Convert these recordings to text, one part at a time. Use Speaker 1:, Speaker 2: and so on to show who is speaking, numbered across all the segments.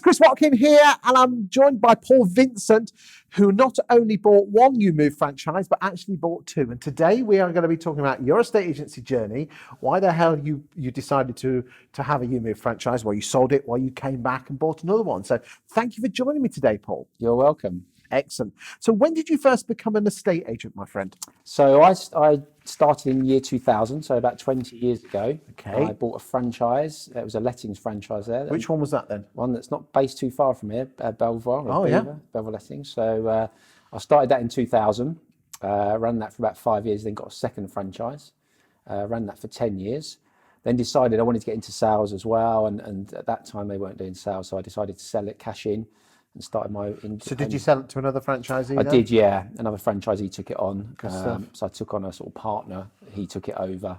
Speaker 1: Chris Watkin here, and I'm joined by Paul Vincent, who not only bought one EweMove franchise, but actually bought two. And today we are going to be talking about your estate agency journey, why the hell you decided to have a EweMove franchise, why you sold it, why you came back and bought another one. So thank you for joining me today, Paul.
Speaker 2: You're welcome.
Speaker 1: Excellent. So when did you first become an estate agent, my friend?
Speaker 2: So I started in year 2000, so about 20 years ago.
Speaker 1: Okay.
Speaker 2: I bought a franchise. It was a lettings franchise there.
Speaker 1: Which one was that then?
Speaker 2: One that's not based too far from here, Belvoir.
Speaker 1: Oh, yeah.
Speaker 2: Belvoir Lettings. So I started that in 2000, ran that for about 5 years, then got a second franchise, ran that for 10 years. Then decided I wanted to get into sales as well, and at that time they weren't doing sales, so I decided to sell it, cash in, and started my independent.
Speaker 1: So did you sell it to another franchisee?
Speaker 2: I did, yeah. Another franchisee took it on.
Speaker 1: Stuff.
Speaker 2: So I took on a sort of partner. He took it over.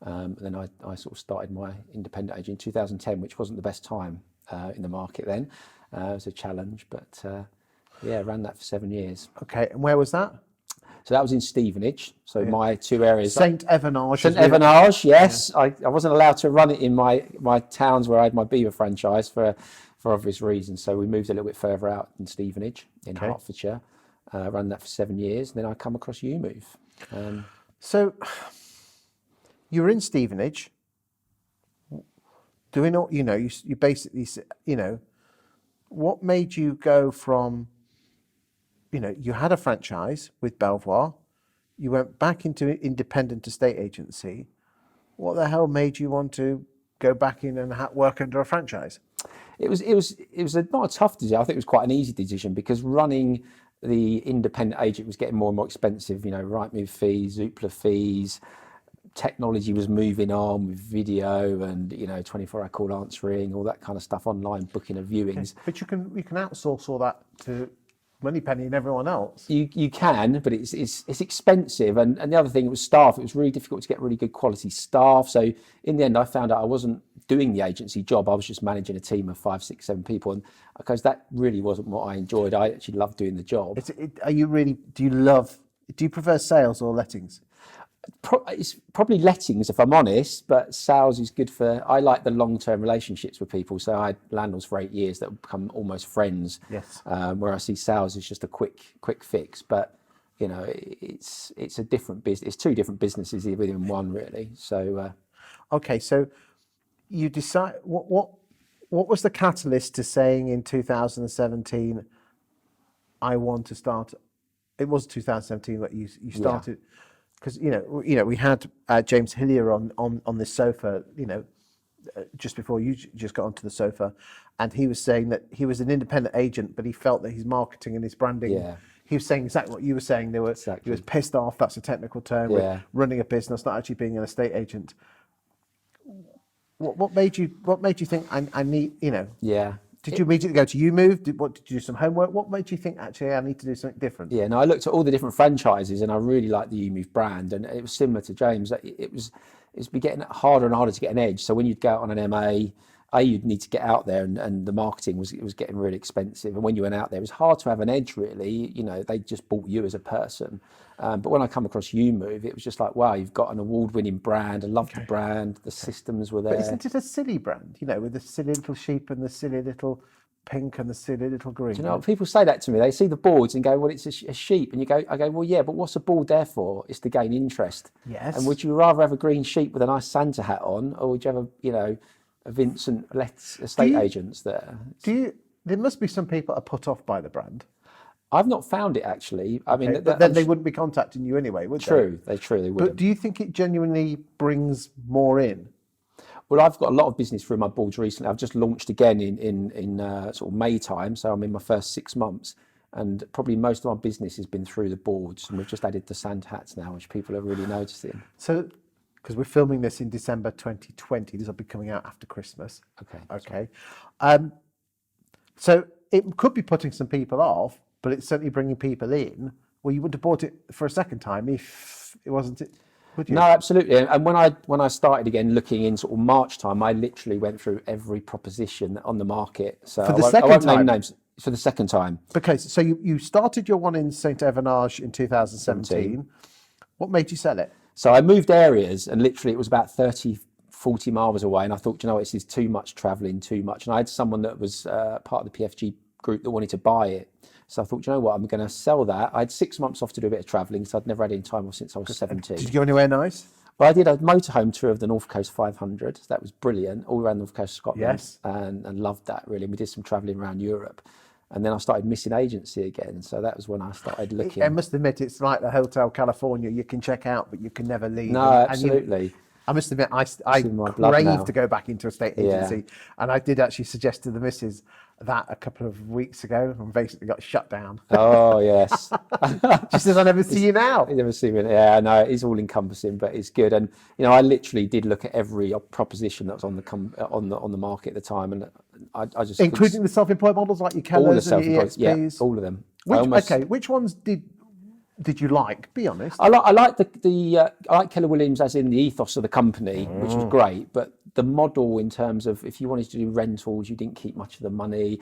Speaker 2: And then I sort of started my independent agent in 2010, which wasn't the best time in the market then. It was a challenge, but yeah, ran that for 7 years.
Speaker 1: Okay, and where was that?
Speaker 2: So that was in Stevenage. So my two areas.
Speaker 1: St Evenage.
Speaker 2: St Evenage, yes. Yeah. I wasn't allowed to run it in my towns where I had my Beaver franchise for obvious reasons. So we moved a little bit further out in Stevenage, in Hertfordshire. Ran that for 7 years. And then I come across EweMove.
Speaker 1: So you were in Stevenage, doing all, you basically, what made you go from, you had a franchise with Belvoir, you went back into independent estate agency. What the hell made you want to go back in and work under a franchise?
Speaker 2: It was not a tough decision. I think it was quite an easy decision because running the independent agent was getting more and more expensive. Rightmove fees, Zoopla fees, technology was moving on with video and 24-hour call answering, all that kind of stuff, online booking of viewings.
Speaker 1: Okay. But you can outsource all that to Moneypenny and everyone else.
Speaker 2: You can, but it's expensive. And the other thing, it was staff. It was really difficult to get really good quality staff. So in the end, I found out I wasn't doing the agency job. I was just managing a team of 5, 6, 7 people, and because that really wasn't what I enjoyed. I actually loved doing the job. Do you prefer sales or lettings? It's probably lettings, if I'm honest, but sales is good I like the long-term relationships with people. So I had landlords for 8 years that have become almost friends.
Speaker 1: Yes.
Speaker 2: Where I see sales is just a quick fix, but it's a different business. It's two different businesses within one, really. So.
Speaker 1: Okay, so you decide what was the catalyst to saying in 2017, I want to start? It was 2017 that you started. Yeah. Because we had James Hillier on this sofa, just before you just got onto the sofa, and he was saying that he was an independent agent, but he felt that his marketing and his branding. Yeah. He was saying exactly what you were saying. He was pissed off. That's a technical term. Yeah. With running a business, not actually being an estate agent. What made you think I need?
Speaker 2: Yeah.
Speaker 1: Did you immediately go to EweMove? Did you do some homework? What made you think, actually, I need to do something different?
Speaker 2: Yeah, no, I looked at all the different franchises and I really liked the EweMove brand. And it was similar to James. It's been getting harder and harder to get an edge. So when you'd go out on an MA, you'd need to get out there and the marketing was getting really expensive. And when you went out there, it was hard to have an edge, really. They just bought you as a person. But when I come across EweMove, it was just like, wow, you've got an award-winning brand. I loved the brand. The systems were there.
Speaker 1: But isn't it a silly brand, with the silly little sheep and the silly little pink and the silly little green?
Speaker 2: Do you know what? People say that to me. They see the boards and go, well, it's a sheep. And I go, well, yeah, but what's a board there for? It's to gain interest.
Speaker 1: Yes.
Speaker 2: And would you rather have a green sheep with a nice Santa hat on, or would you have a Vincent estate agents there?
Speaker 1: There must be some people are put off by the brand.
Speaker 2: I've not found it, actually. I mean,
Speaker 1: but then they wouldn't be contacting you anyway, would they?
Speaker 2: They would.
Speaker 1: But do you think it genuinely brings more in?
Speaker 2: Well, I've got a lot of business through my boards recently. I've just launched again in sort of May time, so I'm in my first 6 months, and probably most of my business has been through the boards, and we've just added the Santa hats now, which people are really noticing.
Speaker 1: So, because we're filming this in December 2020, this will be coming out after Christmas. Okay. So it could be putting some people off, but it's certainly bringing people in. Well, you would have bought it for a second time if it wasn't it. Would you?
Speaker 2: No, absolutely. And when I started again looking in sort of March time, I literally went through every proposition on the market. So
Speaker 1: for the second time?
Speaker 2: Name names. For the second time.
Speaker 1: Okay, so you started your one in St Evenage in 2017. What made you sell it?
Speaker 2: So I moved areas, and literally it was about 30 40 miles away, and I thought, you know, this is too much travelling, too much. And I had someone that was part of the PFG group that wanted to buy it. So I thought, you know what, I'm going to sell that. I had 6 months off to do a bit of travelling, so I'd never had any time off since I was 17.
Speaker 1: Did you go anywhere nice?
Speaker 2: Well, I did a motorhome tour of the North Coast 500. So that was brilliant, all around the North Coast of Scotland.
Speaker 1: Yes.
Speaker 2: And loved that, really. And we did some travelling around Europe. And then I started missing agency again. So that was when I started looking.
Speaker 1: I must admit, it's like the Hotel California. You can check out, but you can never leave.
Speaker 2: No, absolutely.
Speaker 1: I must admit, I
Speaker 2: in my blood
Speaker 1: crave
Speaker 2: now.
Speaker 1: to go back into a state agency. And I did actually suggest to the missus that a couple of weeks ago and basically got shut down.
Speaker 2: Oh, yes.
Speaker 1: She says, I never see you now.
Speaker 2: You never see me. Yeah, no, it's all encompassing, but it's good. And you know, I literally did look at every proposition that was on the market at the time, and I just
Speaker 1: including the self-employed models like your
Speaker 2: all the
Speaker 1: Kellers and your
Speaker 2: self-employed,
Speaker 1: EXPs.
Speaker 2: yeah, all of them.
Speaker 1: Which ones did you like? Be honest.
Speaker 2: I like I like Keller Williams as in the ethos of the company, which was great. But the model in terms of if you wanted to do rentals, you didn't keep much of the money.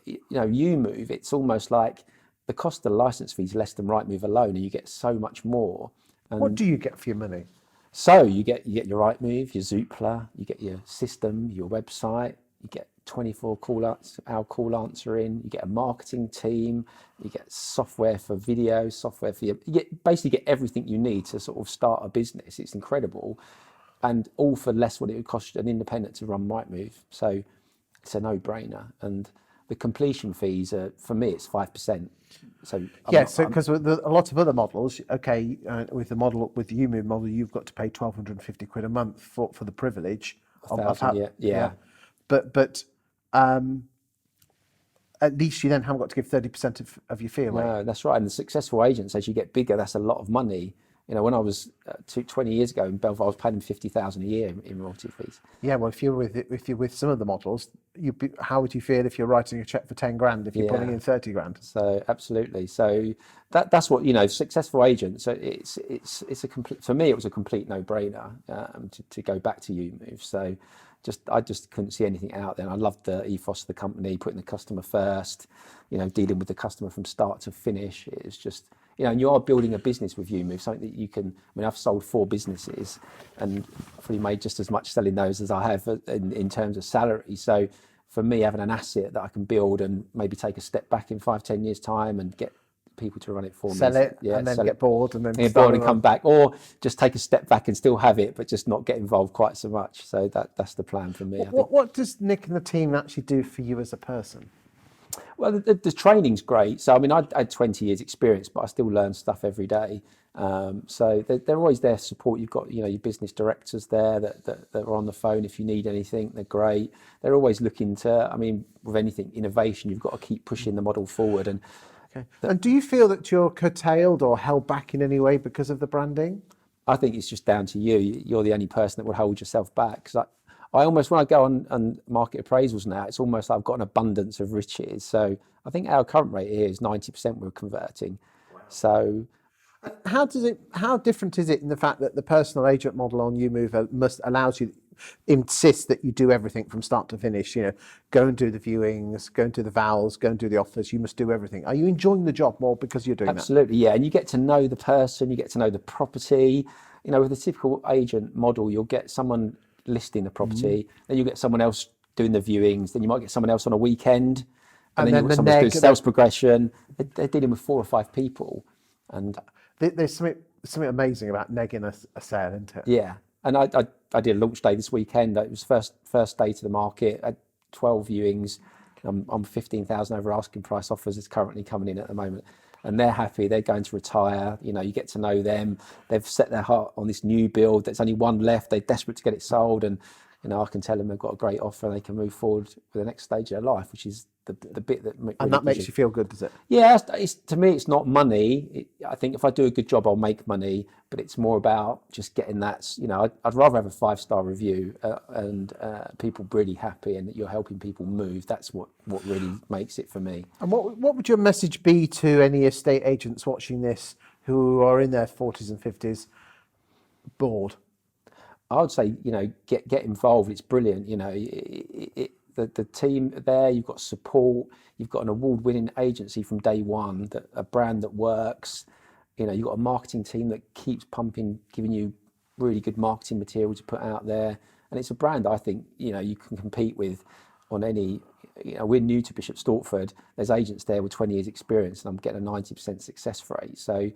Speaker 2: You know, EweMove, it's almost like the cost of the license fee is less than Rightmove alone, and you get so much more. And
Speaker 1: what do you get for your money?
Speaker 2: so you get your Rightmove, your Zoopla, you get your system, your website, you get 24 hour call answering, you get a marketing team, you get software for video, software for you basically get everything you need to sort of start a business. It's incredible, and all for less what it would cost an independent to run Rightmove. So it's a no-brainer, and the completion fees are, for me, it's 5%. So
Speaker 1: because with a lot of other models, with the EweMove model, you've got to pay £1,250 a month for the privilege of
Speaker 2: 1,000, yeah.
Speaker 1: But at least you then haven't got to give 30% of your fee away.
Speaker 2: No, that's right. And the successful agents, as you get bigger, that's a lot of money. You know, when I was 20 years ago in Belfast, I was paying them 50,000 a year in royalty fees.
Speaker 1: Yeah, well, if you're with some of the models, how would you feel if you're writing a check for 10 grand if you're putting in 30 grand?
Speaker 2: So absolutely. So that's what, you know, successful agents. It's a complete, for me, it was a complete no-brainer to go back to EweMove. So I just couldn't see anything out there. And I loved the ethos of the company, putting the customer first, you know, dealing with the customer from start to finish. It's just, you know, and you are building a business with EweMove, something that you can, I mean, I've sold 4 businesses and I've probably made just as much selling those as I have in terms of salary. So for me, having an asset that I can build and maybe take a step back in 5-10 years time and get people to run it for me.
Speaker 1: Sell it and then get bored and then
Speaker 2: get bored and come back, or just take a step back and still have it, but just not get involved quite so much. So that's the plan for me.
Speaker 1: What does Nick and the team actually do for you as a person?
Speaker 2: Well, the training's great. So I mean, I had 20 years experience, but I still learn stuff every day. So they're always there to support. You've got, you know, your business directors there that are on the phone if you need anything. They're great. They're always looking to, I mean, with anything innovation, you've got to keep pushing the model forward. And
Speaker 1: and do you feel that you're curtailed or held back in any way because of the branding?
Speaker 2: I think it's just down to you. You're the only person that will hold yourself back. Because I almost, when I go on market appraisals now, it's almost like I've got an abundance of riches. So I think our current rate here is 90% we're converting. Wow. So
Speaker 1: how different is it in the fact that the personal agent model on EweMove allows you, insists that you do everything from start to finish, you know, go and do the viewings, go and do the vowels, go and do the offers, you must do everything. Are you enjoying the job more because you're doing
Speaker 2: Absolutely, yeah. And you get to know the person, you get to know the property. You know, with a typical agent model, you'll get someone listing the property, then you get someone else doing the viewings, then you might get someone else on a weekend, and then you've got someone doing sales progression. They're dealing with 4 or 5 people. And
Speaker 1: there's something amazing about negging a sale, isn't it?
Speaker 2: Yeah. And I did a launch day this weekend. It was first day to the market. I had 12 viewings. I'm 15,000 over asking price offers. It's currently coming in at the moment, and they're happy. They're going to retire. You know, you get to know them. They've set their heart on this new build. There's only one left. They're desperate to get it sold, and you know, I can tell them they've got a great offer. And they can move forward with the next stage of their life, which is the bit that really
Speaker 1: and that makes you feel good, does it?
Speaker 2: Yeah, to me, it's not money. I think if I do a good job, I'll make money. But it's more about just getting that. You know, I'd rather have a 5-star review and people really happy, and that you're helping people move. That's what really makes it for me.
Speaker 1: And what would your message be to any estate agents watching this who are in their 40s and 50s, bored?
Speaker 2: I would say, you know, get involved. It's brilliant. You know, the team there, you've got support, you've got an award-winning agency from day one, a brand that works. You know, you've got a marketing team that keeps pumping, giving you really good marketing material to put out there, and it's a brand I think you can compete with on any. We're new to Bishop Stortford. There's agents there with 20 years experience, and I'm getting a 90% success rate. So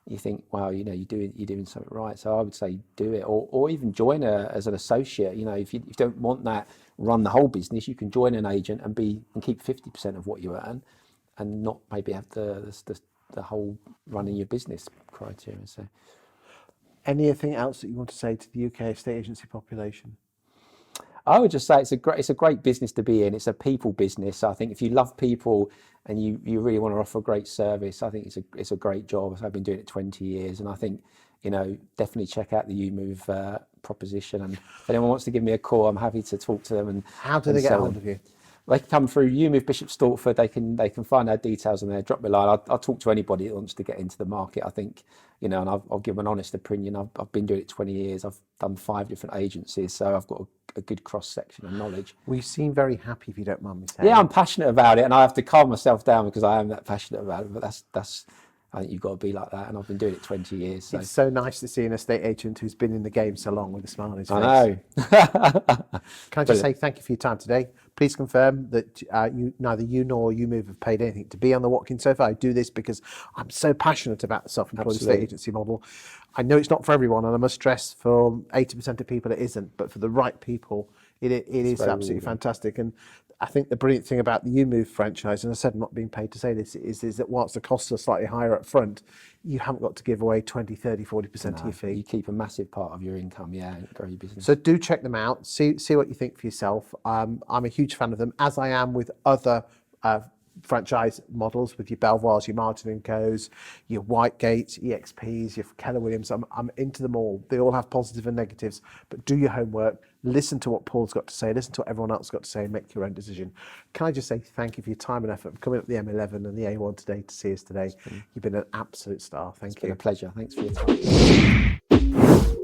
Speaker 2: you think, wow, you're doing something right. So I would say do it, or even join as an associate. If you don't want that run the whole business, you can join an agent and keep 50% of what you earn, and not maybe have the whole running your business criteria. So,
Speaker 1: anything else that you want to say to the UK estate agency population?
Speaker 2: I would just say it's a great business to be in. It's a people business. I think if you love people and you really want to offer a great service, I think it's a great job. I've been doing it 20 years, and I think definitely check out the EweMove proposition. And if anyone wants to give me a call, I'm happy to talk to them. And
Speaker 1: how do they get hold of you?
Speaker 2: They can come through EweMove Bishop Stortford. They can find our details on there. Drop me a line. I'll talk to anybody that wants to get into the market. I think and I'll give an honest opinion. I've been doing it 20 years. I've done 5 different agencies, so I've got a good cross section of knowledge.
Speaker 1: We seem very happy, if you don't mind me saying.
Speaker 2: Yeah, I'm passionate about it, and I have to calm myself down because I am that passionate about it. But that's I think you've got to be like that, and I've been doing it 20 years. So.
Speaker 1: It's so nice to see an estate agent who's been in the game so long with a smile on his face.
Speaker 2: I know.
Speaker 1: Can I just say thank you for your time today? Please confirm that neither you nor EweMove have paid anything to be on the Watkin sofa. I do this because I'm so passionate about the self-employed estate agency model. I know it's not for everyone, and I must stress for 80% of people it isn't, but for the right people, it is absolutely fantastic. And I think the brilliant thing about the EweMove franchise, and I said I'm not being paid to say this, is that whilst the costs are slightly higher up front, you haven't got to give away 20, 30, 40% of your fee.
Speaker 2: You keep a massive part of your income, grow your business.
Speaker 1: So do check them out, see what you think for yourself. I'm a huge fan of them, as I am with other franchise models, with your Belvoirs, your Martin & Co's, your Whitegates, EXPs, your Keller Williams. I'm into them all. They all have positives and negatives, but do your homework, listen to what Paul's got to say, listen to what everyone else has got to say, and make your own decision. Can I just say thank you for your time and effort for coming up the M11 and the A1 today to see us today. You've been an absolute star. Thank you.
Speaker 2: It's been a pleasure. Thanks for your time.